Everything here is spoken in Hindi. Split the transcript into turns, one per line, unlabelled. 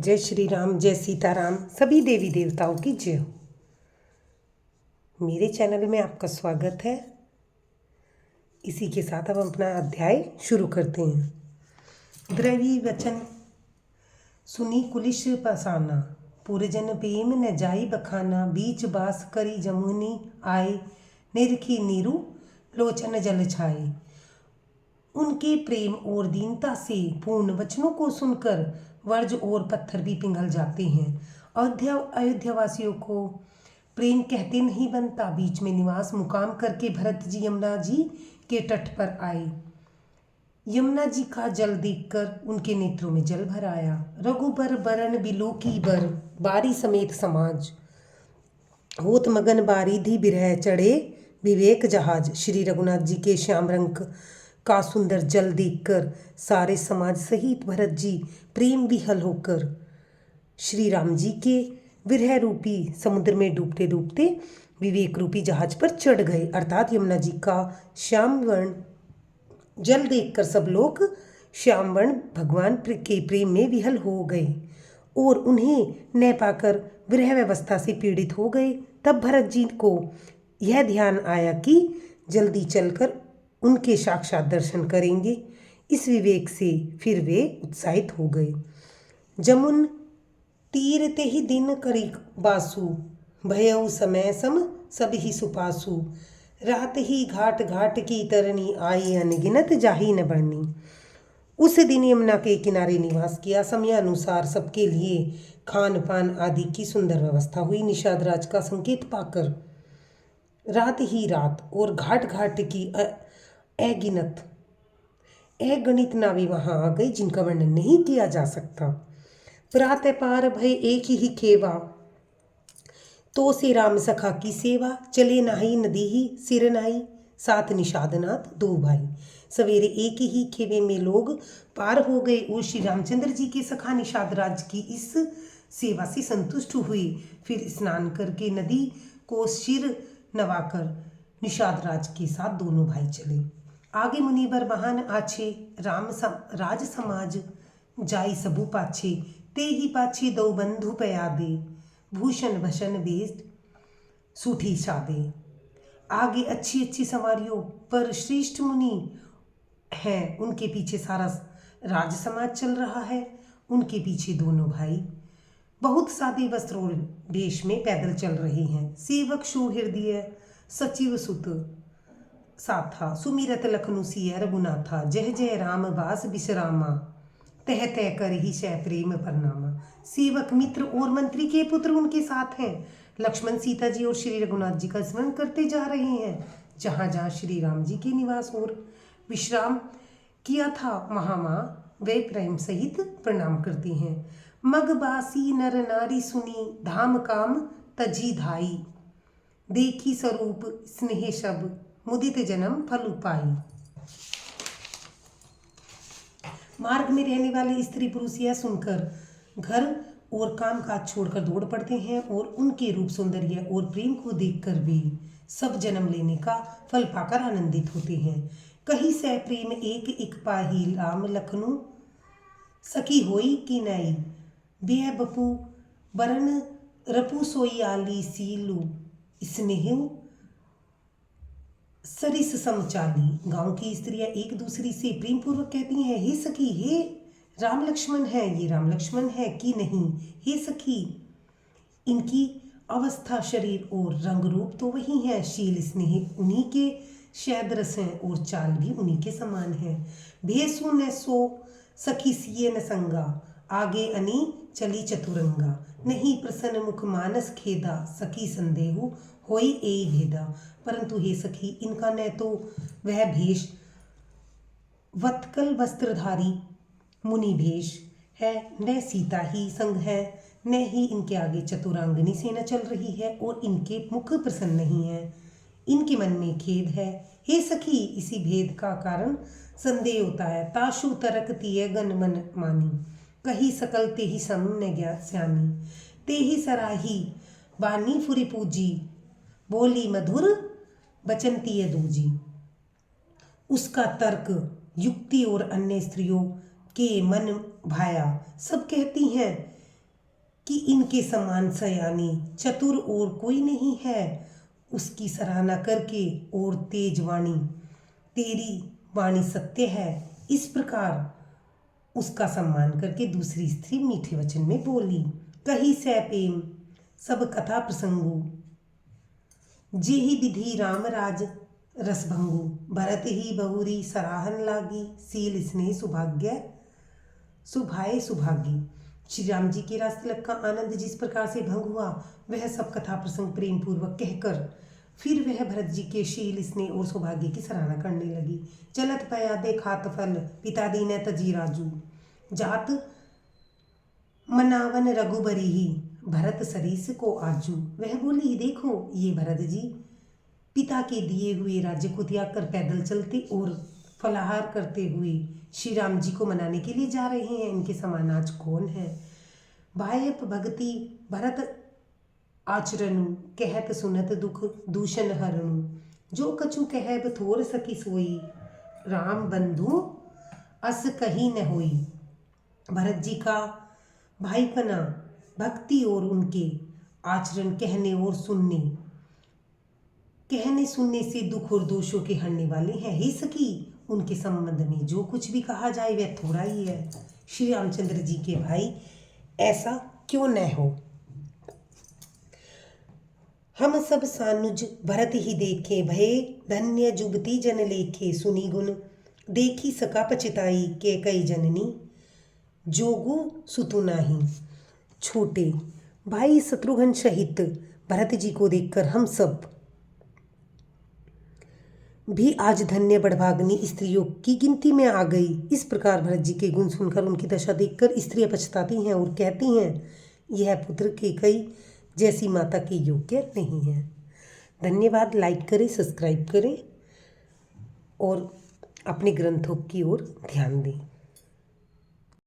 जय श्री राम, जय सीताराम, सभी देवी देवताओं की जय हो। मेरे चैनल में आपका स्वागत है। इसी के साथ हम अपना अध्याय शुरू करते हैं। द्रवी वचन सुनी कुलिश पसाना, पुरजन प्रेम न जाई बखाना। बीच बास करी जमुनी आए, निरखी नीरू लोचन जल छाए। उनके प्रेम और दीनता से पूर्ण वचनों को सुनकर वर्ज और पत्थर भी पिघल जाते हैं। अयोध्यावासियों को प्रेम कहते नहीं बनता। बीच में निवास मुकाम करके भरत जी यमुना जी के तट पर आए। यमुना जी का जल देखकर उनके नेत्रों में जल भर आया। रघुबर बरन बिलो की बर, बारी समेत समाज होत मगन। बारिधि बिरह चढ़े विवेक जहाज। श्री रघुनाथ जी के श्याम रंग का सुंदर जल देखकर सारे समाज सहित भरत जी प्रेम विहल होकर श्री राम जी के विरह रूपी समुद्र में डूबते डूबते विवेक रूपी जहाज पर चढ़ गए। अर्थात यमुना जी का श्याम वर्ण जल देखकर सब लोग श्याम वर्ण भगवान के प्रेम में विहल हो गए और उन्हें न पाकर विरह व्यवस्था से पीड़ित हो गए। तब भरत जी को यह ध्यान आया कि जल्दी चलकर उनके साक्षात दर्शन करेंगे। इस विवेक से फिर वे उत्साहित हो गए। जमुन तीर ते ही दिन करी बासु, भयउ समय सम सब ही सुपासु। रात ही घाट घाट की तरनी, आई अनगिनत जाही न बढ़नी। उस दिन यमुना के किनारे निवास किया। समयानुसार सबके लिए खान पान आदि की सुंदर व्यवस्था हुई। निषाद राज का संकेत पाकर रात ही रात और घाट घाट की अगणित नावें वहां आ गई, जिनका वर्णन नहीं किया जा सकता। प्रातः पार भय एक ही खेवा, तो से राम सखा की सेवा। चले नाई नदी ही सिर नाई, साथ निषादनाथ दो भाई। सवेरे एक ही खेवे में लोग पार हो गए और श्री रामचंद्र जी के सखा निषाद राज की इस सेवा से संतुष्ट हुए। फिर स्नान करके नदी को सिर नवाकर निषाद राज के साथ दोनों भाई चले। आगे मुनिवर महान आछे, राज समाज जाई सबु पाछे। ते ही पाछे दो बंधु पयादे, भूषण भशन वेश सूठी सादे। आगे अच्छी अच्छी सवारियों पर श्रेष्ठ मुनि हैं, उनके पीछे सारा राज समाज चल रहा है। उनके पीछे दोनों भाई बहुत सादे वस्त्र और वेश में पैदल चल रहे हैं। सेवक सुहृदय सचिव सुत साथा, सुमिरत लखनु सिय रघुनाथा। जय जय राम बास विश्रामा, तह तह कर ही सह प्रेम परनामा। सेवक मित्र और मंत्री के पुत्र उनके साथ हैं। लक्ष्मण सीता जी और श्री रघुनाथ जी का स्मरण करते जा रहे हैं। जहाँ जहाँ श्री राम जी के निवास और विश्राम किया था, वहाँ वहाँ वे प्रेम सहित प्रणाम करते हैं। मगबासी नर नारी सुनी, धाम काम तजी धाई। देखी स्वरूप स्नेह शब, मुदित जन्म फल पाई। मार्ग में रहने वाले स्त्री पुरुष यह सुनकर घर और काम काज छोड़कर दौड़ पड़ते हैं और उनके रूप सौंदर्य और प्रेम को देखकर भी सब जन्म लेने का फल पाकर आनंदित होते हैं। कहीं सह प्रेम एक एक पाही, राम लखनु सखी होई की नई। बेह बपू बरन रपू सोई आली, सीलू स्नेह सरिस समचाली। गांव की स्त्रियां एक दूसरी से प्रेम पूर्वक कहती हैं, हे सखी, हे राम लक्ष्मण है, ये राम लक्ष्मण है कि नहीं। हे सखी, इनकी अवस्था शरीर और रंग रूप तो वही है। शील स्नेह उन्हीं के शहद रस हैं और चाल भी उन्हीं के समान है। भेसु न सो सखी सिए न संगा, आगे अनी चली चतुरंगा। नहीं प्रसन्न मुख मानस खेदा, सखी संदेहु होई ए भेदा। परंतु हे सखी, इनका न तो वह भेष वत्कल वस्त्रधारी मुनि भेष है, न सीता ही संग है, न ही इनके आगे चतुरांगनी सेना चल रही है और इनके मुख प्रसन्न नहीं है। इनके मन में खेद है। हे सखी, इसी भेद का कारण संदेह होता है। ताशु तरक तिय गन मन मानी, कही सकल ते ही सम न ज्ञात स्यानी। ते ही सराही बानी फुरी पूजी, बोली मधुर बचन तिय दूजी। उसका तर्क युक्ति और अन्य स्त्रियों के मन भाया। सब कहती हैं कि इनके समान सयानी चतुर और कोई नहीं है। उसकी सराहना करके और तेज वाणी, तेरी वाणी सत्य है। इस प्रकार उसका सम्मान करके दूसरी स्त्री मीठे वचन में बोली। कही सै प्रेम सब कथा प्रसंगु, जेहि विधि राम राज रसभंगु। भरत ही बहुरी सराहन लागी, सील स्नेह सुभाग्य सुभाए सुभागी। श्री राम जी के रास तिलक का आनंद जिस प्रकार से भंग हुआ, वह सब कथा प्रसंग प्रेम पूर्वक कहकर फिर वह भरत जी के शील स्नेह और सौभाग्य की सराहना करने लगी। चलत पया देखात फल, पिता दीन तजी राजू। जात मनावन रघुबरी ही, भरत सरीस को आजू। वह बोली, देखो ये भरत जी पिता के दिए हुए राज्य को त्याग कर पैदल चलते और फलाहार करते हुए श्री राम जी को मनाने के लिए जा रहे हैं। इनके समान आज कौन है। भायप भक्ति भरत आचरणु, कहत सुनत दुख दूषण हरणु। जो कछु कहब थोर सकी सोई, राम बंधु अस कही न होई। भरत जी का भाईपना भक्ति और उनके आचरण कहने सुनने से दुख और दोषों के हरने वाले हैं। हे सखी, उनके संबंध में जो कुछ भी कहा जाए वह थोड़ा ही है। श्री रामचंद्र जी के भाई ऐसा क्यों न हो। हम सब सानुज भरत ही देखे, भये धन्य जुबती जन लेखे। सुनी गुण देखी सका पचिताई, के कई जननी जोगु सुतु नाही। छोटे भाई शत्रुघ्न सहित भरत जी को देखकर हम सब भी आज धन्य बड़भाग्नि स्त्रियों की गिनती में आ गई। इस प्रकार भरत जी के गुण सुनकर उनकी दशा देखकर स्त्रियां पछताती हैं और कहती हैं, यह पुत्र केकई जैसी माता के योग्य नहीं है। धन्यवाद। लाइक करें, सब्सक्राइब करें और अपने ग्रंथों की ओर ध्यान दें।